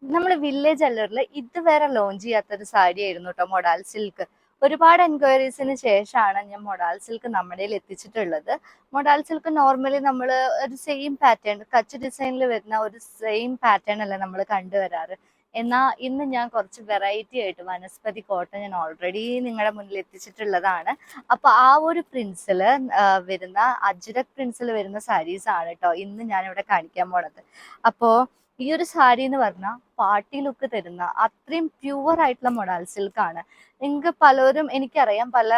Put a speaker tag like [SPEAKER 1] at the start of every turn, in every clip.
[SPEAKER 1] നമ്മൾ വില്ലേജ് അല്ലറിൽ ഇതുവരെ ലോഞ്ച് ചെയ്യാത്തൊരു സാരി ആയിരുന്നു കേട്ടോ മൊഡാൽ സിൽക്ക്. ഒരുപാട് എൻക്വയറീസിന് ശേഷമാണ് ഞാൻ മൊഡാൽ സിൽക്ക് നമ്മുടെ എത്തിച്ചിട്ടുള്ളത്. മൊഡാൽ സിൽക്ക് നോർമലി നമ്മൾ ഒരു സെയിം പാറ്റേൺ, കച്ച് ഡിസൈനിൽ വരുന്ന ഒരു സെയിം പാറ്റേൺ അല്ല നമ്മൾ കണ്ടുവരാറ്. എന്നാൽ ഇന്ന് ഞാൻ കുറച്ച് വെറൈറ്റി ആയിട്ട് വനസ്പതി കോട്ടൺ ഞാൻ ഓൾറെഡി നിങ്ങളുടെ മുന്നിൽ എത്തിച്ചിട്ടുള്ളതാണ്. അപ്പൊ ആ ഒരു പ്രിൻസിൽ വരുന്ന അജ്രക് പ്രിൻസിൽ വരുന്ന സാരീസ് ആണ് കേട്ടോ ഇന്ന് ഞാൻ ഇവിടെ കാണിക്കാൻ പോണത്. അപ്പോ ഈ ഒരു സാരി എന്ന് പറഞ്ഞാൽ പാർട്ടി ലുക്ക് തരുന്ന അത്രയും പ്യുവർ ആയിട്ടുള്ള മൊഡാൽ സിൽക്ക് ആണ്. നിങ്ങൾക്ക് പലരും, എനിക്കറിയാം പല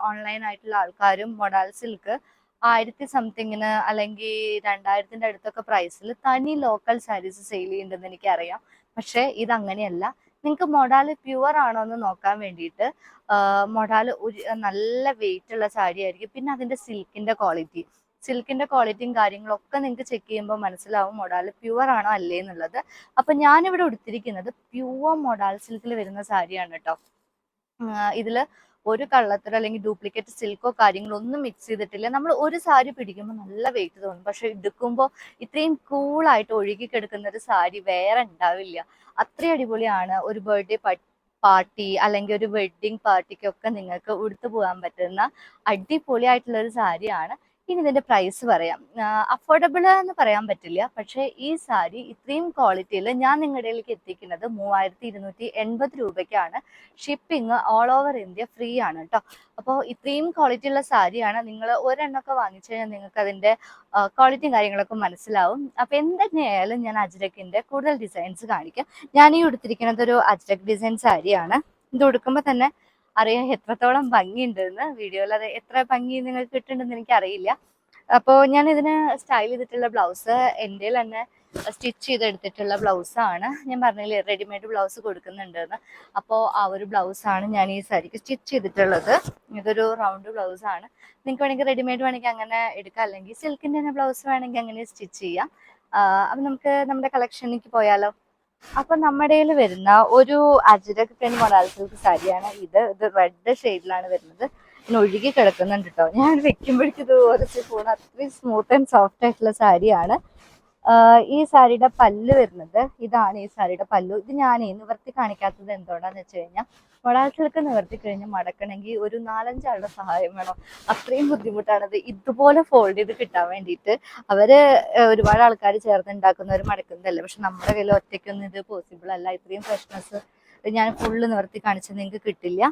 [SPEAKER 1] ഓൺലൈൻ ആയിട്ടുള്ള ആൾക്കാരും മൊഡാൽ സിൽക്ക് 1000 സംതിങ്ങിന് അല്ലെങ്കിൽ 2000ന്റെ അടുത്തൊക്കെ പ്രൈസിൽ തനി ലോക്കൽ സാരീസ് സെയിൽ ചെയ്യുന്നുണ്ടെന്ന് എനിക്കറിയാം. പക്ഷെ ഇത് അങ്ങനെയല്ല. നിങ്ങൾക്ക് മൊഡാൽ പ്യുവർ ആണോ എന്ന് നോക്കാൻ വേണ്ടിയിട്ട് മൊഡാൽ നല്ല വെയിറ്റ് ഉള്ള സാരി ആയിരിക്കും. പിന്നെ അതിന്റെ സിൽക്കിന്റെ ക്വാളിറ്റിയും കാര്യങ്ങളൊക്കെ നിങ്ങൾക്ക് ചെക്ക് ചെയ്യുമ്പോൾ മനസ്സിലാവും മൊഡാൽ പ്യുവർ ആണോ അല്ലേ എന്നുള്ളത്. അപ്പൊ ഞാനിവിടെ എടുത്തിരിക്കുന്നത് പ്യുവർ മൊഡാൽ സിൽക്കിൽ വരുന്ന സാരിയാണ് കേട്ടോ. ഇതില് ഒരു കള്ളത്തരോ അല്ലെങ്കിൽ ഡ്യൂപ്ലിക്കേറ്റ് സിൽക്കോ കാര്യങ്ങളോ ഒന്നും മിക്സ് ചെയ്തിട്ടില്ല. നമ്മൾ ഒരു സാരി പിടിക്കുമ്പോൾ നല്ല വെയിറ്റ് തോന്നും, പക്ഷെ എടുക്കുമ്പോൾ ഇത്രയും കൂളായിട്ട് ഒഴുകി കിടക്കുന്ന ഒരു സാരി വേറെ ഉണ്ടാവില്ല. അത്രയും അടിപൊളിയാണ്. ഒരു ബർത്ത്ഡേ പാർട്ടി അല്ലെങ്കിൽ ഒരു വെഡ്ഡിങ് പാർട്ടിക്കൊക്കെ നിങ്ങൾക്ക് ഉടുത്തു പോകാൻ പറ്റുന്ന അടിപൊളിയായിട്ടുള്ള ഒരു സാരിയാണ്. ഇനി ഇതിന്റെ പ്രൈസ് പറയാം. അഫോർഡബിൾ എന്ന് പറയാൻ പറ്റില്ല, പക്ഷേ ഈ സാരി ഇത്രയും ക്വാളിറ്റിയിൽ ഞാൻ നിങ്ങളുടെയിലേക്ക് എത്തിക്കുന്നത് 3280 രൂപയ്ക്കാണ്. Shipping all over India free ആണ് കേട്ടോ. അപ്പോൾ ഇത്രയും ക്വാളിറ്റി ഉള്ള സാരിയാണ്. നിങ്ങൾ ഒരെണ്ണമൊക്കെ വാങ്ങിച്ചു കഴിഞ്ഞാൽ നിങ്ങൾക്ക് അതിന്റെ ക്വാളിറ്റിയും കാര്യങ്ങളൊക്കെ മനസ്സിലാവും. അപ്പൊ എന്തെന്നെയായാലും ഞാൻ അജ്രക്കിന്റെ കൂടുതൽ ഡിസൈൻസ് കാണിക്കാം. ഞാൻ ഈ ഉടുത്തിരിക്കുന്നത് ഒരു അജ്രക് ഡിസൈൻ സാരിയാണ്. ഇത് ഉടുക്കുമ്പോൾ തന്നെ അറിയാം എത്രത്തോളം ഭംഗിയുണ്ടെന്ന്. വീഡിയോയിൽ അത് എത്ര ഭംഗി നിങ്ങൾക്ക് കിട്ടുന്നുണ്ടെന്ന് എനിക്ക് അറിയില്ല. അപ്പോൾ ഞാൻ ഇതിന് സ്റ്റൈൽ ചെയ്തിട്ടുള്ള ബ്ലൗസ് എൻ്റെ തന്നെ സ്റ്റിച്ച് ചെയ്തെടുത്തിട്ടുള്ള ബ്ലൗസാണ്. ഞാൻ പറഞ്ഞില്ലേ റെഡിമെയ്ഡ് ബ്ലൗസ് കൊടുക്കുന്നുണ്ടെന്ന്. അപ്പോൾ ആ ഒരു ബ്ലൗസാണ് ഞാൻ ഈ സാരിക്ക് സ്റ്റിച്ച് ചെയ്തിട്ടുള്ളത്. ഇതൊരു റൗണ്ട് ബ്ലൗസാണ്. നിങ്ങൾക്ക് വേണമെങ്കിൽ റെഡിമെയ്ഡ് വേണമെങ്കിൽ അങ്ങനെ എടുക്കാം, അല്ലെങ്കിൽ സിൽക്കിൻ്റെ തന്നെ ബ്ലൗസ് വേണമെങ്കിൽ അങ്ങനെ സ്റ്റിച്ച് ചെയ്യാം. അപ്പം നമുക്ക് നമ്മുടെ കളക്ഷനിലേക്ക് പോയാലോ. അപ്പൊ നമ്മുടെ വരുന്ന ഒരു അജ്രക് പ്രിന്റ് മൊഡാൽ സിൽക്ക് സാരിയാണ് ഇത്. റെഡ് ഷെയ്ഡിലാണ് വരുന്നത്. പിന്നെ ഒഴുകി കിടക്കുന്നുണ്ട് കേട്ടോ. ഞാൻ വെക്കുമ്പോഴേക്കും ഇത് ഉരച്ച് പോണ അത്രയും സ്മൂത്ത് ആൻഡ് സോഫ്റ്റ് ആയിട്ടുള്ള സാരിയാണ്. ഈ സാരിയുടെ പല്ല് വരുന്നത് ഇതാണ്. ഈ സാരിയുടെ പല്ലു ഇത് ഞാൻ നിവർത്തി കാണിക്കാത്തത് എന്തുകൊണ്ടാന്ന് വെച്ച് കഴിഞ്ഞാൽ മൊഡാൽ സിൽക്ക് നിവർത്തി കഴിഞ്ഞ് മടക്കണമെങ്കിൽ ഒരു 4-5 ആളുടെ സഹായം വേണം. അത്രയും ബുദ്ധിമുട്ടാണത് ഇതുപോലെ ഫോൾഡ് ചെയ്ത് കിട്ടാൻ വേണ്ടിയിട്ട്. അവര് ഒരുപാട് ആൾക്കാർ ചേർന്ന് ഉണ്ടാക്കുന്നവർ മടക്കുന്നതല്ലേ, പക്ഷെ നമ്മുടെ കയ്യിൽ ഒറ്റയ്ക്കൊന്നും ഇത് പോസിബിൾ അല്ല. ഇത്രയും ഫ്രഷ്നെസ് ഞാൻ ഫുള്ള് നിവർത്തി കാണിച്ചാൽ നിങ്ങൾക്ക് കിട്ടില്ല.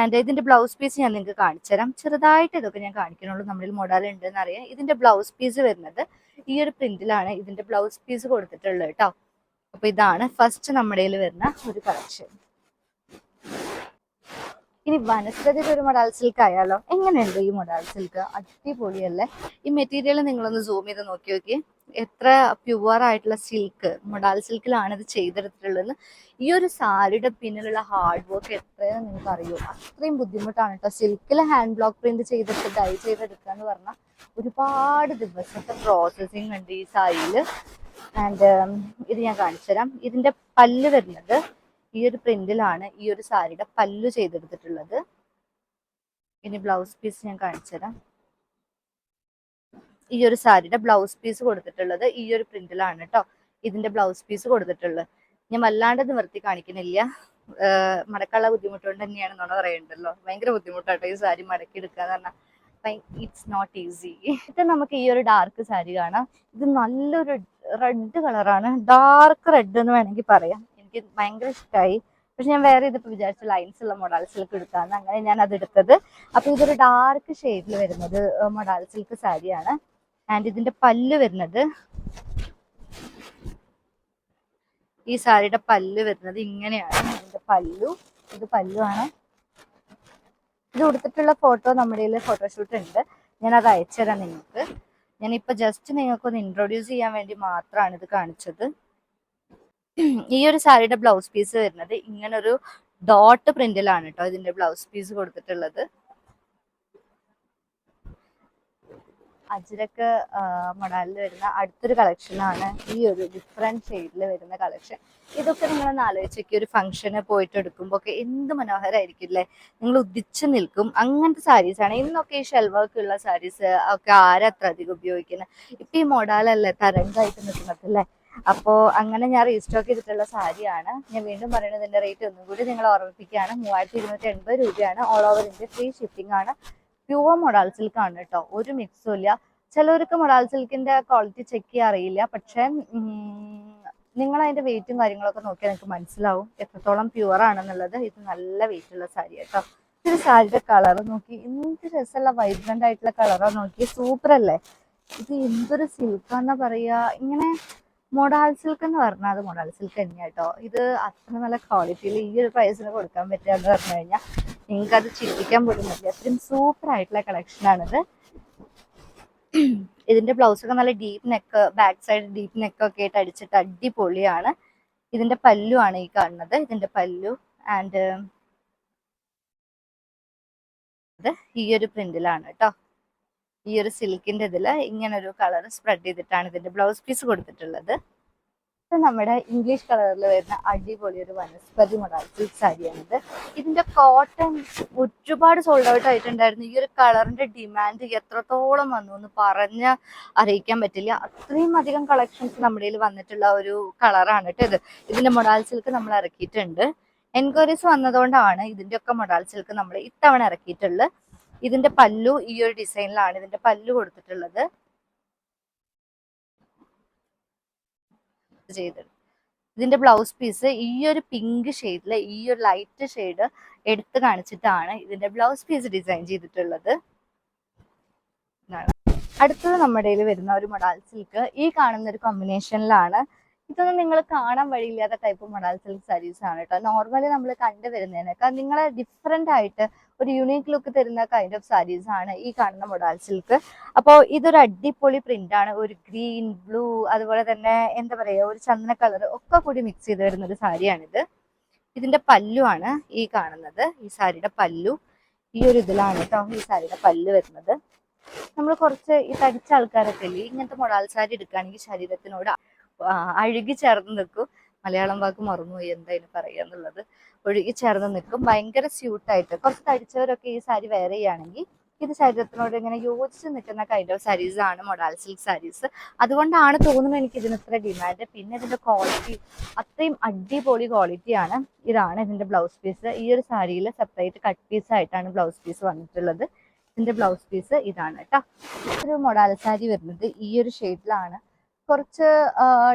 [SPEAKER 1] ആൻഡ് ഇതിന്റെ ബ്ലൗസ് പീസ് ഞാൻ നിങ്ങൾക്ക് കാണിച്ചു തരാം. ചെറുതായിട്ട് ഇതൊക്കെ ഞാൻ കാണിക്കണുള്ളൂ. നമ്മളിൽ മൊഡാൽ ഉണ്ടെന്ന് അറിയാം. ഇതിന്റെ ബ്ലൗസ് പീസ് വരുന്നത് ഈ ഒരു പ്രിന്റിലാണ് ഇതിന്റെ ബ്ലൗസ് പീസ് കൊടുത്തിട്ടുള്ളത് കേട്ടോ. അപ്പൊ ഇതാണ് ഫസ്റ്റ് നമ്മുടെ വരുന്ന ഒരു കളക്ഷൻ. ഇനി വനസ്പതിയുടെ ഒരു മൊഡാൽ സിൽക്ക് ആയാലോ. എങ്ങനെയുണ്ട് ഈ മൊഡാൽ സിൽക്ക്? അടിപൊളിയല്ലേ? ഈ മെറ്റീരിയൽ നിങ്ങളൊന്ന് സൂം ചെയ്ത് നോക്കി നോക്കി. എത്ര പ്യുവർ ആയിട്ടുള്ള സിൽക്ക്, മൊഡാൽ സിൽക്കിലാണ് ഇത് ചെയ്തെടുത്തിട്ടുള്ളത്. ഈ ഒരു സാരിയുടെ പിന്നിലുള്ള ഹാർഡ് വർക്ക് എത്രയെന്ന് നിങ്ങൾക്ക് അറിയോ? അത്രയും ബുദ്ധിമുട്ടാണ് കേട്ടോ. സിൽക്കിൽ ഹാൻഡ് ബ്ലോക്ക് പ്രിന്റ് ചെയ്തിട്ട് ഡൈ ചെയ്തെടുക്കുക എന്ന് പറഞ്ഞാൽ ഒരുപാട് ദിവസത്തെ പ്രോസസ്സിങ് ഉണ്ട് ഈ സാരിയിൽ. ആൻഡ് ഇത് ഞാൻ കാണിച്ചു തരാം. ഇതിന്റെ പല്ല് വരുന്നത് ഈ ഒരു പ്രിന്റിലാണ് ഈ ഒരു സാരിയുടെ പല്ലു ചെയ്തെടുത്തിട്ടുള്ളത്. ഇനി ബ്ലൗസ് പീസ് ഞാൻ കാണിച്ചു തരാം. ഈ ഒരു സാരിയുടെ ബ്ലൗസ് പീസ് കൊടുത്തിട്ടുള്ളത് ഈ ഒരു പ്രിന്റിലാണ് കേട്ടോ. ഇതിന്റെ ബ്ലൗസ് പീസ് കൊടുത്തിട്ടുള്ളത് ഞാൻ വല്ലാണ്ട് നിവർത്തി കാണിക്കുന്നില്ല. മടക്കാനുള്ള ബുദ്ധിമുട്ടുകൊണ്ട് തന്നെയാണ് നോണ പറയണ്ടല്ലോ. ഭയങ്കര ബുദ്ധിമുട്ടാട്ടോ ഈ സാരി മടക്കി എടുക്കുക എന്ന് പറഞ്ഞാൽ. It's not easy. ഇത് നമുക്ക് ഈ ഒരു ഡാർക്ക് സാരി കാണാം. ഇത് നല്ലൊരു റെഡ് കളറാണ്. ഡാർക്ക് റെഡ് എന്ന് വേണമെങ്കിൽ പറയാം. എനിക്ക് ഭയങ്കര ഇഷ്ടമായി. പക്ഷെ ഞാൻ വേറെ ഇതിപ്പോ വിചാരിച്ച ലൈൻസ് ഉള്ള മൊഡാൽ സിൽക്ക് എടുക്കാന്ന്, അങ്ങനെ ഞാൻ അത് എടുത്തത്. അപ്പൊ ഇതൊരു ഡാർക്ക് ഷെയ്ഡിൽ വരുന്നത് മൊഡാൽ സിൽക്ക് സാരിയാണ്. ആൻഡ് ഇതിന്റെ പല്ല് വരുന്നത്, ഈ സാരിയുടെ പല്ല് വരുന്നത് ഇങ്ങനെയാണ്. ഇതിന്റെ പല്ലു, ഇത് പല്ലുവാണ്. ഇത് കൊടുത്തിട്ടുള്ള ഫോട്ടോ നമ്മുടെ ഫോട്ടോഷൂട്ട് ഉണ്ട്. ഞാൻ അത് അയച്ചുതരാം നിങ്ങൾക്ക്. ഞാനിപ്പോ ജസ്റ്റ് നിങ്ങൾക്കൊന്ന് ഇൻട്രൊഡ്യൂസ് ചെയ്യാൻ വേണ്ടി മാത്രമാണ് ഇത് കാണിച്ചത്. ഈ ഒരു സാരിയുടെ ബ്ലൗസ് പീസ് വരുന്നത് ഇങ്ങനെ ഒരു ഡോട്ട് പ്രിന്റിലാണ് കേട്ടോ ഇതിന്റെ ബ്ലൗസ് പീസ് കൊടുത്തിട്ടുള്ളത്. അജ്രക്ക് മൊഡാലിൽ വരുന്ന അടുത്തൊരു കളക്ഷനാണ് ഈ ഒരു ഡിഫറെന്റ് ഷെയ്ഡിൽ വരുന്ന കളക്ഷൻ. ഇതൊക്കെ നിങ്ങളൊന്ന് ആലോചിച്ചൊക്കെ ഒരു ഫംഗ്ഷന് പോയിട്ട് എടുക്കുമ്പോൾ ഒക്കെ എന്ത് മനോഹരമായിരിക്കും അല്ലേ? നിങ്ങൾ ഉദിച്ചു നിൽക്കും. അങ്ങനത്തെ സാരീസാണ് ഇന്നൊക്കെ. ഈ ഷെൽവർക്ക് ഉള്ള സാരീസ് ഒക്കെ ആരത്ര അധികം ഉപയോഗിക്കുന്നത്? ഇപ്പൊ ഈ മൊഡാലല്ലേ തരംഗമായിട്ട് നിൽക്കുന്നത് അല്ലേ? അപ്പോൾ അങ്ങനെ ഞാൻ റീസ്റ്റോക്ക് ചെയ്തിട്ടുള്ള സാരിയാണ്. ഞാൻ വീണ്ടും പറയുന്നത്, ഇതിന്റെ റേറ്റ് ഒന്നും കൂടി നിങ്ങൾ ഓർമ്മിപ്പിക്കുകയാണ്. 3280 രൂപയാണ്. All over India free shipping ആണ്. പ്യുവർ മൊഡാൾ സിൽക്ക് ആണ് കേട്ടോ, ഒരു മിക്സും ഇല്ല. ചിലവർക്ക് മൊഡാൾ സിൽക്കിന്റെ ക്വാളിറ്റി ചെക്ക് ചെയ്യാൻ അറിയില്ല, പക്ഷെ നിങ്ങൾ അതിന്റെ വെയിറ്റും കാര്യങ്ങളൊക്കെ നോക്കിയാൽ നിങ്ങൾക്ക് മനസ്സിലാവും എത്രത്തോളം പ്യുവർ ആണെന്നുള്ളത്. ഇത് നല്ല വെയിറ്റ് ഉള്ള സാരി കേട്ടോ. ഇത് സാരിയുടെ കളർ നോക്കി, എന്ത് രസമുള്ള വൈബ്രന്റ് ആയിട്ടുള്ള കളറാ നോക്കി, സൂപ്പർ അല്ലേ? ഇത് എന്തൊരു സിൽക്കാന്നാ പറയാ. ഇങ്ങനെ മൊഡാൾ സിൽക്ക് എന്ന് പറഞ്ഞാൽ അത് മൊഡാൾ സിൽക്ക് തന്നെയാ കേട്ടോ. ഇത് അത്ര നല്ല ക്വാളിറ്റിയിൽ ഈ ഒരു പ്രൈസിന് കൊടുക്കാൻ പറ്റുക എന്ന് പറഞ്ഞു കഴിഞ്ഞാൽ നിങ്ങൾക്ക് അത് ചിന്തിക്കാൻ പോലും പറ്റില്ല. അത്രയും സൂപ്പർ ആയിട്ടുള്ള കളക്ഷൻ ആണിത്. ഇതിന്റെ ബ്ലൗസ് ഒക്കെ നല്ല deep neck, back side deep neck ഒക്കെ ആയിട്ട് അടിച്ചിട്ട് അടിപൊളിയാണ്. ഇതിന്റെ പല്ലു ആണ് ഈ കാണുന്നത്. ഇതിന്റെ പല്ലു ആൻഡ് ഈ ഒരു പ്രിന്റിലാണ് കേട്ടോ. ഈ ഒരു സിൽക്കിന്റെ ഇതില് ഇങ്ങനെ ഒരു കളർ സ്പ്രെഡ് ചെയ്തിട്ടാണ് ഇതിന്റെ ബ്ലൗസ് പീസ് കൊടുത്തിട്ടുള്ളത്. നമ്മുടെ ഇംഗ്ലീഷ് കളറിൽ വരുന്ന അടിപൊളി ഒരു വനസ്പതി മൊഡാൾ സിൽക്ക് സാരിയാണിത്. ഇതിന്റെ കോട്ടൺ ഒരുപാട് സോൾഡ് ഔട്ട് ആയിട്ടുണ്ടായിരുന്നു. ഈ ഒരു കളറിന്റെ ഡിമാൻഡ് എത്രത്തോളം വന്നു എന്ന് പറഞ്ഞ് അറിയിക്കാൻ പറ്റില്ല. അത്രയും അധികം കളക്ഷൻസ് നമ്മുടെ കയ്യിൽ വന്നിട്ടുള്ള ഒരു കളറാണ് കേട്ടോ ഇത്. ഇതിന്റെ മൊഡാൾ സിൽക്ക് നമ്മൾ ഇറക്കിയിട്ടുണ്ട്. എൻക്വയറീസ് വന്നതുകൊണ്ടാണ് ഇതിന്റെ ഒക്കെ മൊഡാൾ സിൽക്ക് നമ്മൾ ഇത്തവണ ഇറക്കിയിട്ടുള്ളത്. ഇതിന്റെ പല്ലു ഈ ഒരു ഡിസൈനിലാണ് ഇതിന്റെ പല്ലു കൊടുത്തിട്ടുള്ളത്. ഇതിന്റെ ബ്ലൗസ് പീസ് ഈ ഒരു പിങ്ക് ഷെയ്ഡില് ഈ ഒരു ലൈറ്റ് ഷെയ്ഡ് എടുത്ത് കാണിച്ചിട്ടാണ് ഇതിന്റെ ബ്ലൗസ് പീസ് ഡിസൈൻ ചെയ്തിട്ടുള്ളത്. അടുത്തത് നമ്മുടെ കയ്യിൽ വരുന്ന ഒരു മൊഡാൾ സിൽക്ക് ഈ കാണുന്ന ഒരു കോമ്പിനേഷനിലാണ്. ഇതൊന്നും നിങ്ങൾ കാണാൻ വഴിയില്ലാത്ത ടൈപ്പ് മൊഡാൾ സിൽക്ക് സാരീസ് ആണ് കേട്ടോ. നോർമലി നമ്മൾ കണ്ടുവരുന്നതിനേക്കാൾ നിങ്ങളെ ഡിഫറെന്റ് ആയിട്ട് ഒരു യുണീക്ക് ലുക്ക് തരുന്ന കൈൻഡ് ഓഫ് സാരീസ് ആണ് ഈ കാണുന്ന മൊഡാൾ സിൽക്ക്. അപ്പോൾ ഇതൊരു അടിപൊളി പ്രിന്റ് ആണ്. ഒരു ഗ്രീൻ, ബ്ലൂ, അതുപോലെ തന്നെ എന്താ പറയുക, ഒരു ചന്ദന കളർ ഒക്കെ കൂടി മിക്സ് ചെയ്ത് വരുന്ന ഒരു സാരിയാണിത്. ഇതിന്റെ പല്ലു ആണ് ഈ കാണുന്നത്. ഈ സാരിയുടെ പല്ലു ഈ ഒരു ഇതിലാണ് കേട്ടോ ഈ സാരിയുടെ പല്ലു വരുന്നത്. നമ്മൾ കുറച്ച് ഈ തടിച്ച ആൾക്കാരൊക്കെ ഇല്ലേ, ഇങ്ങനത്തെ മൊഡാൾ സാരി എടുക്കുകയാണെങ്കിൽ ശരീരത്തിനോട് അഴുകി ചേർന്ന് നിൽക്കും. മലയാളം വാക്ക് മറന്നുപോയി എന്തായാലും പറയാന്നുള്ളത്. ഒഴുകി ചേർന്ന് നിൽക്കും, ഭയങ്കര സ്യൂട്ടായിട്ട്. കുറച്ച് തടിച്ചവരൊക്കെ ഈ സാരി വെയർ ചെയ്യുകയാണെങ്കിൽ ഇത് ശരീരത്തിനോട് ഇങ്ങനെ യോജിച്ച് നിൽക്കുന്ന കൈൻഡ് ഓഫ് സാരീസ് ആണ് മൊഡാൾ സിൽക്ക് സാരീസ്. അതുകൊണ്ടാണ് തോന്നുന്നു എനിക്ക് ഇതിന് ഇത്ര ഡിമാൻഡ്. പിന്നെ ഇതിന്റെ ക്വാളിറ്റി അത്രയും അടിപൊളി ക്വാളിറ്റിയാണ്. ഇതാണ് ഇതിന്റെ ബ്ലൗസ് പീസ്. ഈ ഒരു സാരിയിൽ സെപ്പറേറ്റ് കട്ട് പീസ് ആയിട്ടാണ് ബ്ലൗസ് പീസ് വന്നിട്ടുള്ളത്. ഇതിന്റെ ബ്ലൗസ് പീസ് ഇതാണ് കേട്ടോ. ഒരു മൊഡാൾ സാരി വരുന്നത് ഈ ഒരു ഷെയ്ഡിലാണ്. കുറച്ച്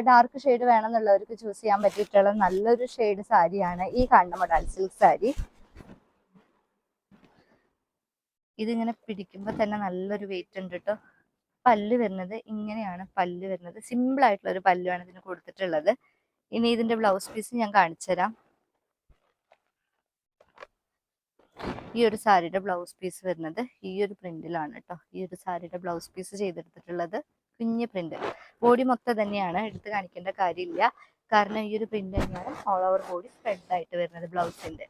[SPEAKER 1] ഡാർക്ക് ഷെയ്ഡ് വേണമെന്നുള്ളവർക്ക് ചൂസ് ചെയ്യാൻ പറ്റിയിട്ടുള്ള നല്ലൊരു ഷെയ്ഡ് സാരിയാണ് ഈ കാണുന്ന മൊഡാൾ സിൽക്ക് സാരി. ഇതിങ്ങനെ പിടിക്കുമ്പോൾ തന്നെ നല്ലൊരു വെയിറ്റ് ഉണ്ട് കേട്ടോ. പല്ല് വരുന്നത് ഇങ്ങനെയാണ്. പല്ല് വരുന്നത് സിമ്പിൾ ആയിട്ടുള്ള ഒരു പല്ലുമാണ് ഇതിന് കൊടുത്തിട്ടുള്ളത്. ഇനി ഇതിന്റെ ബ്ലൗസ് പീസ് ഞാൻ കാണിച്ചു തരാം. ഈ ഒരു സാരിയുടെ ബ്ലൗസ് പീസ് വരുന്നത് ഈ ഒരു പ്രിന്റിലാണ് കേട്ടോ. ഈ ഒരു സാരിയുടെ ബ്ലൗസ് പീസ് ചെയ്തെടുത്തിട്ടുള്ളത് കുഞ്ഞ് പ്രിന്റ്. ബോഡി മൊത്തം തന്നെയാണ്, എടുത്ത് കാണിക്കേണ്ട കാര്യമില്ല. കാരണം ഈ ഒരു പ്രിന്റ് തന്നെയാണ് ഓൾ ഓവർ ബോഡി സ്പ്രെഡ് ആയിട്ട് വരുന്നത് ബ്ലൗസിന്റെ.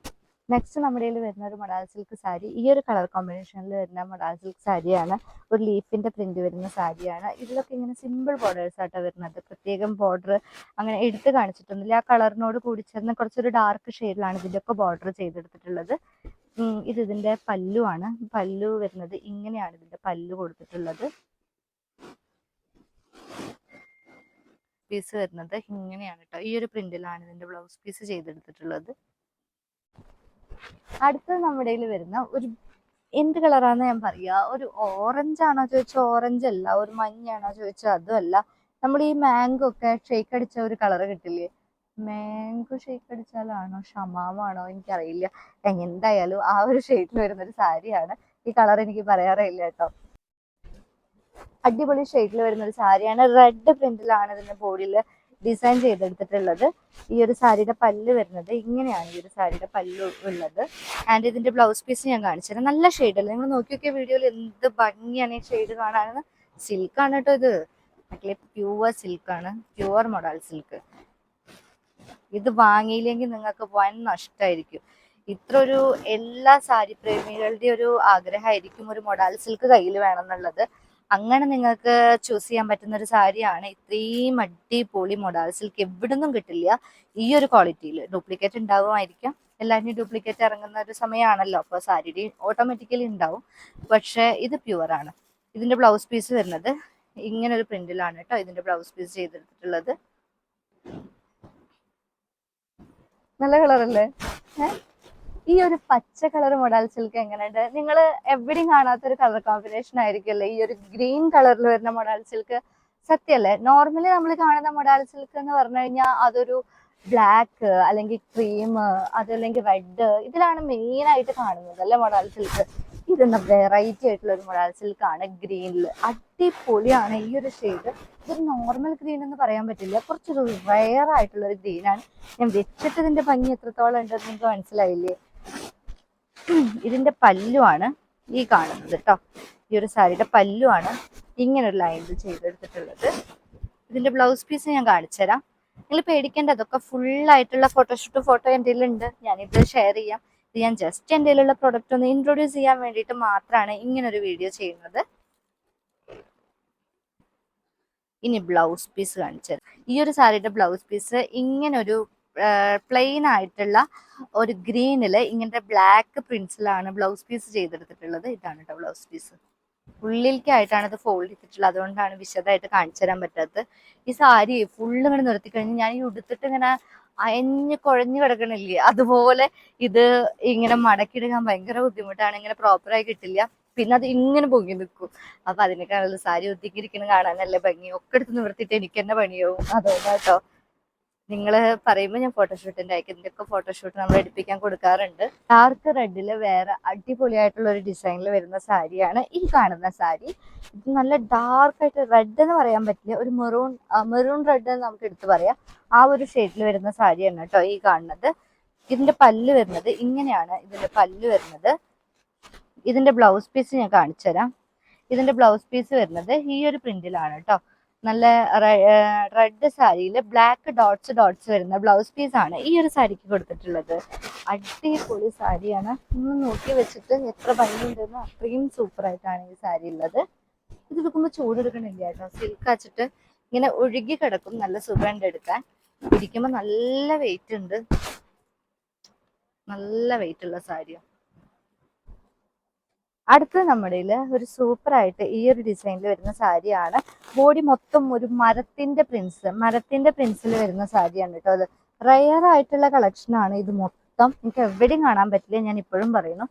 [SPEAKER 1] നെക്സ്റ്റ് നമ്മുടെ കയ്യിൽ വരുന്ന ഒരു മൊഡാൾ സിൽക്ക് സാരി ഈ ഒരു കളർ കോമ്പിനേഷനിൽ വരുന്ന മൊഡാൾ സിൽക്ക് സാരിയാണ്. ഒരു ലീഫിന്റെ പ്രിന്റ് വരുന്ന സാരിയാണ്. ഇതിലൊക്കെ ഇങ്ങനെ സിമ്പിൾ ബോർഡേഴ്സ് ആയിട്ടാണ് വരുന്നത്. പ്രത്യേകം ബോർഡർ അങ്ങനെ എടുത്ത് കാണിച്ചിട്ടൊന്നുമില്ല. ആ കളറിനോട് കൂടി ചേർന്ന് കുറച്ചൊരു ഡാർക്ക് ഷെയ്ഡിലാണ് ഇതിന്റെ ഒക്കെ ബോർഡർ ചെയ്തെടുത്തിട്ടുള്ളത്. ഇത് ഇതിന്റെ പല്ലു ആണ്. പല്ലു വരുന്നത് ഇങ്ങനെയാണ് ഇതിന്റെ പല്ലു കൊടുത്തിട്ടുള്ളത്. പീസ് വരുന്നത് ഇങ്ങനെയാണ് കേട്ടോ. ഈ ഒരു പ്രിന്റിലാണ് ഇതിന്റെ ബ്ലൗസ് പീസ് ചെയ്തെടുത്തിട്ടുള്ളത്. അടുത്തത് നമ്മുടെ കയ്യിൽ വരുന്ന ഒരു എന്ത് കളറാന്ന് ഞാൻ പറയാ, ഒരു ഓറഞ്ച് ആണോ ചോദിച്ചാൽ ഓറഞ്ച് അല്ല, ഒരു മഞ്ഞാണോ ചോദിച്ചാൽ അതും അല്ല. നമ്മൾ ഈ മാംഗോ ഒക്കെ ഷേക്ക് അടിച്ച ഒരു കളർ കിട്ടില്ലേ, മാംഗോ ഷേക്ക് അടിച്ചാലാണോ ഷമാമാണോ എനിക്കറിയില്ല. എന്തായാലും ആ ഒരു ഷെയ്ഡിൽ വരുന്നൊരു സാരിയാണ്. ഈ കളർ എനിക്ക് പറയാറില്ല കേട്ടോ. അടിപൊളി ഷെയ്ഡിൽ വരുന്ന ഒരു സാരിയാണ്. റെഡ് പ്രിന്റിലാണ് ഇതിന്റെ ബോഡിയിൽ ഡിസൈൻ ചെയ്തെടുത്തിട്ടുള്ളത്. ഈ ഒരു സാരിയുടെ പല്ല് വരുന്നത് ഇങ്ങനെയാണ്. ഈ ഒരു സാരിയുടെ പല്ല് ഉള്ളത്. ആൻഡ് ഇതിന്റെ ബ്ലൗസ് പീസ് ഞാൻ കാണിച്ചുതരാം. നല്ല ഷെയ്ഡല്ല, നിങ്ങൾ നോക്കി നോക്കിയ വീഡിയോയിൽ എന്ത് ഭംഗിയാണ് ഈ ഷെയ്ഡ് കാണാനെന്ന്. സിൽക്കാണ് കേട്ടോ ഇത്, മറ്റേ പ്യുവർ സിൽക്കാണ്, പ്യുവർ മൊഡാൾ സിൽക്ക്. ഇത് വാങ്ങിയില്ലെങ്കിൽ നിങ്ങൾക്ക് വൻ നഷ്ടമായിരിക്കും. ഇത്ര ഒരു എല്ലാ സാരി പ്രേമികളുടെ ഒരു ആഗ്രഹമായിരിക്കും ഒരു മൊഡാൾ സിൽക്ക് കയ്യിൽ വേണം എന്നുള്ളത്. അങ്ങനെ നിങ്ങൾക്ക് ചൂസ് ചെയ്യാൻ പറ്റുന്ന ഒരു സാരിയാണ്. ഇത്രയും അടിപൊളി മൊഡാൾ സിൽക്ക് എവിടുന്നും കിട്ടില്ല ഈ ഒരു ക്വാളിറ്റിയിൽ. ഡ്യൂപ്ലിക്കേറ്റ് ഉണ്ടാവുമായിരിക്കാം, എല്ലാവരും ഡ്യൂപ്ലിക്കേറ്റ് ഇറങ്ങുന്ന ഒരു സമയമാണല്ലോ, അപ്പോൾ സാരിയുടെ ഓട്ടോമാറ്റിക്കലി ഉണ്ടാവും. പക്ഷെ ഇത് പ്യുവർ ആണ്. ഇതിന്റെ ബ്ലൗസ് പീസ് വരുന്നത് ഇങ്ങനെ ഒരു പ്രിന്റിലാണ് കേട്ടോ ഇതിന്റെ ബ്ലൗസ് പീസ് ചെയ്തെടുത്തിട്ടുള്ളത്. നല്ല കളറല്ലേ? ഈ ഒരു പച്ച കളർ മൊഡാൽ സിൽക്ക് എങ്ങനെയുണ്ട്? നിങ്ങൾ എവിടെയും കാണാത്തൊരു കളർ കോമ്പിനേഷൻ ആയിരിക്കുമല്ലേ ഈ ഒരു ഗ്രീൻ കളറിൽ വരുന്ന മൊഡാൽ സിൽക്ക്. സത്യല്ലേ? നോർമലി നമ്മൾ കാണുന്ന മൊഡാൽ സിൽക്ക് എന്ന് പറഞ്ഞു കഴിഞ്ഞാൽ അതൊരു ബ്ലാക്ക് അല്ലെങ്കിൽ ക്രീം അതല്ലെങ്കിൽ റെഡ് ഇതിലാണ് മെയിൻ ആയിട്ട് കാണുന്നത് അല്ലെ മൊഡാൽ സിൽക്ക്. ഇതെന്താ വെറൈറ്റി ആയിട്ടുള്ള ഒരു മൊഡാൽ സിൽക്ക് ആണ് ഗ്രീനിൽ. അടിപൊളിയാണ് ഈ ഒരു ഷെയ്ഡ്. ഇതൊരു നോർമൽ ഗ്രീൻ എന്ന് പറയാൻ പറ്റില്ല, കുറച്ചൊരു റെയർ ആയിട്ടുള്ള ഒരു ഗ്രീനാണ്. ഞാൻ വെച്ചിട്ട് ഇതിന്റെ ഭംഗി എത്രത്തോളം ഉണ്ടെന്ന് നിങ്ങൾക്ക് മനസ്സിലായില്ലേ? ഇതിന്റെ പല്ലുവാണ് ഈ കാണുന്നത് കേട്ടോ. ഈ ഒരു സാരിയുടെ പല്ലുവാണ് ഇങ്ങനൊരു ലൈനിൽ ചെയ്തെടുത്തിട്ടുള്ളത്. ഇതിന്റെ ബ്ലൗസ് പീസ് ഞാൻ കാണിച്ചു തരാം. നിങ്ങൾ പേടിക്കേണ്ട, അതൊക്കെ ഫുൾ ആയിട്ടുള്ള ഫോട്ടോഷൂട്ട് ഫോട്ടോ എൻ്റെ ഉണ്ട്. ഞാനിത് ഷെയർ ചെയ്യാം. ഇത് ഞാൻ ജസ്റ്റ് എൻ്റെ കയ്യിലുള്ള പ്രൊഡക്റ്റ് ഒന്ന് ഇൻട്രൊഡ്യൂസ് ചെയ്യാൻ വേണ്ടിയിട്ട് മാത്രമാണ് ഇങ്ങനൊരു വീഡിയോ ചെയ്യുന്നത്. ഇനി ബ്ലൗസ് പീസ് കാണിച്ചത്. ഈ ഒരു സാരിയുടെ ബ്ലൗസ് പീസ് ഇങ്ങനൊരു പ്ലെയിൻ ആയിട്ടുള്ള ഒരു ഗ്രീനില് ഇങ്ങനത്തെ ബ്ലാക്ക് പ്രിന്റ്സിലാണ് ബ്ലൗസ് പീസ് ചെയ്തെടുത്തിട്ടുള്ളത്. ഇതാണ് കേട്ടോ ബ്ലൗസ് പീസ്. ഉള്ളിലേക്കായിട്ടാണ് ഇത് ഫോൾഡ് ചെയ്തിട്ടുള്ളത്, അതുകൊണ്ടാണ് വിശദമായിട്ട് കാണിച്ചു തരാൻ പറ്റാത്തത്. ഈ സാരി ഫുള്ള് ഇങ്ങനെ നിർത്തി കഴിഞ്ഞ് ഞാൻ ഈ ഉടുത്തിട്ട് ഇങ്ങനെ അയഞ്ഞ് കുഴഞ്ഞു കിടക്കണില്ലേ, അതുപോലെ ഇത് ഇങ്ങനെ മടക്കിയെടുക്കാൻ ഭയങ്കര ബുദ്ധിമുട്ടാണ്. ഇങ്ങനെ പ്രോപ്പറായി കിട്ടില്ല. പിന്നെ അത് ഇങ്ങനെ പൊങ്ങി നിൽക്കും. അപ്പൊ അതിനേക്കാളുള്ള സാരി ഒതുക്കിയിരിക്കുന്ന കാണാനല്ലേ ഭംഗി. ഒക്കെ എടുത്ത് നിവർത്തിയിട്ട് എനിക്ക് തന്നെ പണിയാവും. അതുകൊണ്ടാട്ടോ നിങ്ങൾ പറയുമ്പോൾ ഞാൻ ഫോട്ടോഷൂട്ടിന്റെ അയക്കും. ഇതിന്റെയൊക്കെ ഫോട്ടോഷൂട്ട് നമ്മൾ എടുപ്പിക്കാൻ കൊടുക്കാറുണ്ട്. ഡാർക്ക് റെഡില് വേറെ അടിപൊളിയായിട്ടുള്ള ഒരു ഡിസൈനിൽ വരുന്ന സാരിയാണ് ഈ കാണുന്ന സാരി. ഇത് നല്ല ഡാർക്ക് ആയിട്ട് റെഡ് എന്ന് പറയാൻ പറ്റില്ല, ഒരു മെറൂൺ റെഡ് എന്ന് നമുക്ക് എടുത്തു പറയാം. ആ ഒരു ഷെയ്ഡിൽ വരുന്ന സാരിയാണ് കേട്ടോ ഈ കാണുന്നത്. ഇതിന്റെ പല്ല് വരുന്നത് ഇങ്ങനെയാണ്. ഇതിന്റെ പല്ല് വരുന്നത്. ഇതിന്റെ ബ്ലൗസ് പീസ് ഞാൻ കാണിച്ചു തരാം. ഇതിന്റെ ബ്ലൗസ് പീസ് വരുന്നത് ഈ ഒരു പ്രിന്റിലാണ് കേട്ടോ. നല്ല റെഡ് സാരിയിൽ ബ്ലാക്ക് ഡോട്ട്സ് വരുന്ന ബ്ലൗസ് പീസ് ആണ് ഈ ഒരു സാരിക്ക് കൊടുത്തിട്ടുള്ളത്. അടിപൊളി സാരിയാണ്. ഒന്ന് നോക്കി വെച്ചിട്ട് എത്ര ഭംഗിയുണ്ടെന്ന് അത്രയും സൂപ്പറായിട്ടാണ് ഈ സാരി ഉള്ളത്. ഇത് എടുക്കുമ്പോൾ ചൂടെടുക്കണില്ല കേട്ടോ. സിൽക്ക് വെച്ചിട്ട് ഇങ്ങനെ ഒഴുകി കിടക്കും. നല്ല സുഖമുണ്ട് എടുക്കാൻ. ഇരിക്കുമ്പോൾ നല്ല വെയിറ്റ് ഉണ്ട്. നല്ല വെയിറ്റ് ഉള്ള സാരിയാണ്. അടുത്തത് നമ്മുടെ ഒരു സൂപ്പർ ആയിട്ട് ഈ ഒരു ഡിസൈനിൽ വരുന്ന സാരിയാണ്. ബോഡി മൊത്തം ഒരു മരത്തിന്റെ പ്രിൻസിൽ വരുന്ന സാരിയാണ് കേട്ടോ. അത് റയർ ആയിട്ടുള്ള കളക്ഷൻ ആണ് ഇത് മൊത്തം. എനിക്ക് എവിടെയും കാണാൻ പറ്റില്ല, ഞാൻ ഇപ്പോഴും പറയുന്നു.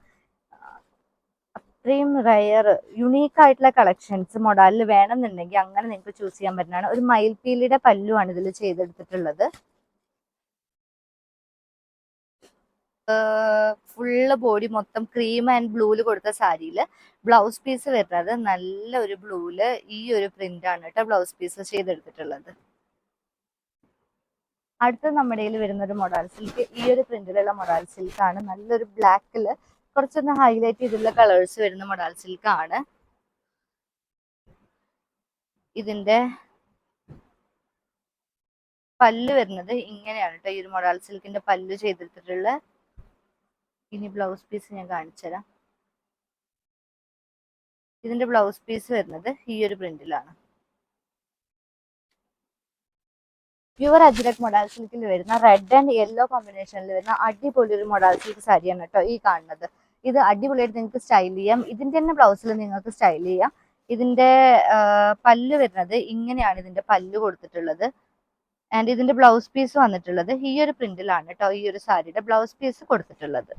[SPEAKER 1] അത്രയും റയർ യുണീക്ക് ആയിട്ടുള്ള കളക്ഷൻസ് മൊഡാലിൽ വേണമെന്നുണ്ടെങ്കിൽ അങ്ങനെ നിങ്ങൾക്ക് ചൂസ് ചെയ്യാൻ പറ്റുന്നതാണ്. ഒരു മയിൽപീലിയുടെ പല്ലുവാണ് ഇതിൽ ചെയ്തെടുത്തിട്ടുള്ളത്. ഫുള്ള് ബോഡി മൊത്തം ക്രീം ആൻഡ് ബ്ലൂല് കൊടുത്ത സാരിയിൽ ബ്ലൗസ് പീസ് വരുന്നത് നല്ല ഒരു ബ്ലൂല് ഈ ഒരു പ്രിന്റ് ആണ് കേട്ടോ ബ്ലൗസ് പീസ് ചെയ്തെടുത്തിട്ടുള്ളത്. അടുത്ത നമ്മുടെ കയ്യിൽ വരുന്ന ഒരു മൊഡാൽ സിൽക്ക് ഈ ഒരു പ്രിന്റിലുള്ള മൊഡാൽ സിൽക്ക് ആണ്. നല്ലൊരു ബ്ലാക്കില് കുറച്ചൊന്ന് ഹൈലൈറ്റ് ചെയ്തിട്ടുള്ള കളേഴ്സ് വരുന്ന മൊഡാൽ സിൽക്ക് ആണ്. ഇതിന്റെ പല്ല് വരുന്നത് ഇങ്ങനെയാണ് കേട്ടോ. ഈ ഒരു മൊഡാൽ സിൽക്കിന്റെ പല്ല് ചെയ്തെടുത്തിട്ടുള്ള. ഇനി ബ്ലൗസ് പീസ് ഞാൻ കാണിച്ചു തരാം. ഇതിന്റെ ബ്ലൗസ് പീസ് വരുന്നത് ഈ ഒരു പ്രിന്റിലാണ്. പ്യുവർ അജ്രക് മൊഡാൽ സിൽക്കിൽ വരുന്ന റെഡ് ആൻഡ് യെല്ലോ കോമ്പിനേഷനിൽ വരുന്ന അടിപൊളി ഒരു മൊഡാൽ സിൽക്ക് സാരിയാണ് കേട്ടോ ഈ കാണുന്നത്. ഇത് അടിപൊളിയായിട്ട് നിങ്ങൾക്ക് സ്റ്റൈൽ ചെയ്യാം. ഇതിന്റെ തന്നെ ബ്ലൗസിൽ നിങ്ങൾക്ക് സ്റ്റൈൽ ചെയ്യാം. ഇതിന്റെ പല്ല് വരുന്നത് ഇങ്ങനെയാണ്. ഇതിന്റെ പല്ല് കൊടുത്തിട്ടുള്ളത്. ആൻഡ് ഇതിന്റെ ബ്ലൗസ് പീസ് വന്നിട്ടുള്ളത് ഈ ഒരു പ്രിന്റിലാണ് കേട്ടോ ഈ ഒരു സാരിയുടെ ബ്ലൗസ് പീസ് കൊടുത്തിട്ടുള്ളത്.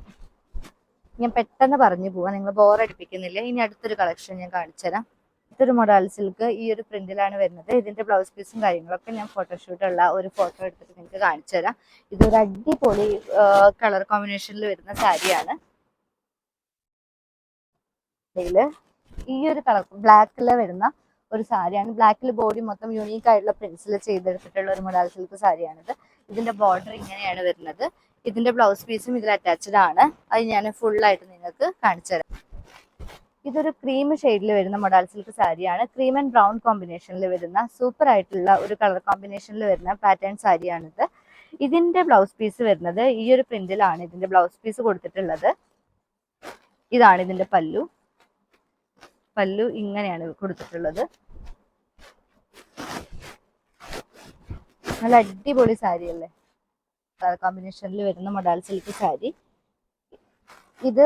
[SPEAKER 1] ഞാൻ പെട്ടെന്ന് പറഞ്ഞു പോവാം, നിങ്ങൾ ബോറടിപ്പിക്കുന്നില്ല. ഇനി അടുത്തൊരു കളക്ഷൻ ഞാൻ കാണിച്ചുതരാം. ഇതൊരു മൊഡാൽ സിൽക്ക് ഈ ഒരു പ്രിന്റിലാണ് വരുന്നത്. ഇതിന്റെ ബ്ലൗസ് പീസും കാര്യങ്ങളൊക്കെ ഞാൻ ഫോട്ടോഷൂട്ടുള്ള ഒരു ഫോട്ടോ എടുത്തിട്ട് നിങ്ങൾക്ക് കാണിച്ചു തരാം. ഇതൊരു അടിപൊളി കളർ കോമ്പിനേഷനിൽ വരുന്ന സാരിയാണ്. ഈ ഒരു കളർ ബ്ലാക്കിൽ വരുന്ന ഒരു സാരിയാണ്. ബ്ലാക്കിൽ ബോഡി മൊത്തം യൂണീക്ക് ആയിട്ടുള്ള പ്രിന്റ്സിൽ ചെയ്തെടുത്തിട്ടുള്ള ഒരു മൊഡാൽ സിൽക്ക് സാരിയാണിത്. ഇതിന്റെ ബോർഡർ ഇങ്ങനെയാണ് വരുന്നത്. ഇതിന്റെ ബ്ലൗസ് പീസും ഇതിൽ അറ്റാച്ച്ഡ് ആണ്. അത് ഞാൻ ഫുള്ളായിട്ട് നിങ്ങൾക്ക് കാണിച്ചു തരാം. ഇതൊരു ക്രീം ഷെയ്ഡിൽ വരുന്ന മൊഡാൽ സിൽക്ക് സാരിയാണ്. ക്രീം ആൻഡ് ബ്രൗൺ കോമ്പിനേഷനിൽ വരുന്ന സൂപ്പർ ആയിട്ടുള്ള ഒരു കളർ കോമ്പിനേഷനിൽ വരുന്ന പാറ്റേൺ സാരിയാണിത്. ഇതിന്റെ ബ്ലൗസ് പീസ് വരുന്നത് ഈ ഒരു പ്രിന്റിലാണ് ഇതിന്റെ ബ്ലൗസ് പീസ് കൊടുത്തിട്ടുള്ളത്. ഇതാണ് ഇതിന്റെ പല്ലു. പല്ലു ഇങ്ങനെയാണ് കൊടുത്തിട്ടുള്ളത്. നല്ല അടിപൊളി സാരി അല്ലേ? കളർ കോമ്പിനേഷനിൽ വരുന്ന മൊഡാൽ സിൽക്ക് സാരി. ഇത്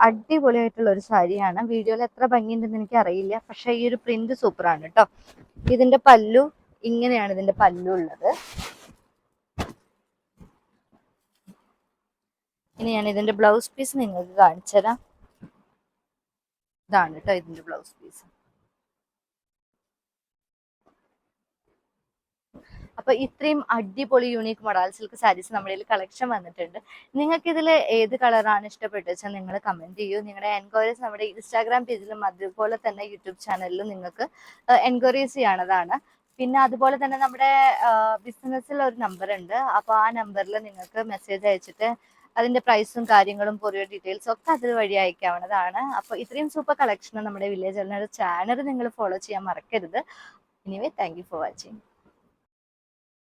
[SPEAKER 1] അടിപൊളിയായിട്ടുള്ള ഒരു സാരിയാണ്. വീഡിയോയിൽ എത്ര ഭംഗിയുണ്ടെന്ന് എനിക്ക് അറിയില്ല, പക്ഷെ ഈ ഒരു പ്രിന്റ് സൂപ്പറാണ് കേട്ടോ. ഇതിന്റെ പല്ലു ഇങ്ങനെയാണ് ഇതിന്റെ പല്ലു ഉള്ളത്. ഇനി ഞാൻ ഇതിന്റെ ബ്ലൗസ് പീസ് നിങ്ങൾക്ക് കാണിച്ചു തരാം. ഇതാണ് കേട്ടോ ഇതിന്റെ ബ്ലൗസ് പീസ്. അപ്പൊ ഇത്രയും അടിപൊളി യൂണീക്ക് മൊഡാൾ സിൽക്ക് സാരീസ് നമ്മുടെ കളക്ഷൻ വന്നിട്ടുണ്ട്. നിങ്ങൾക്ക് ഇതിൽ ഏത് കളറാണ് ഇഷ്ടപ്പെട്ടത് വെച്ചാൽ നിങ്ങൾ കമന്റ് ചെയ്യൂ. നിങ്ങളുടെ എൻക്വയറീസ് നമ്മുടെ ഇൻസ്റ്റാഗ്രാം പേജിലും അതുപോലെ തന്നെ യൂട്യൂബ് ചാനലിലും നിങ്ങൾക്ക് എൻക്വയറീസ് ചെയ്യാവുന്നതാണ്. പിന്നെ അതുപോലെ തന്നെ നമ്മുടെ ബിസിനസ്സിൽ ഒരു നമ്പർ ഉണ്ട്. അപ്പോൾ ആ നമ്പറിൽ നിങ്ങൾക്ക് മെസ്സേജ് അയച്ചിട്ട് അതിന്റെ പ്രൈസും കാര്യങ്ങളും കൊറിയർ ഡീറ്റെയിൽസും ഒക്കെ അത് വഴി അയക്കാവുന്നതാണ്. അപ്പോൾ ഇത്രയും സൂപ്പർ കളക്ഷൻ നമ്മുടെ വില്ലേജ് ചാനൽ നിങ്ങൾ ഫോളോ ചെയ്യാൻ മറക്കരുത്. Anyway thank you for watching.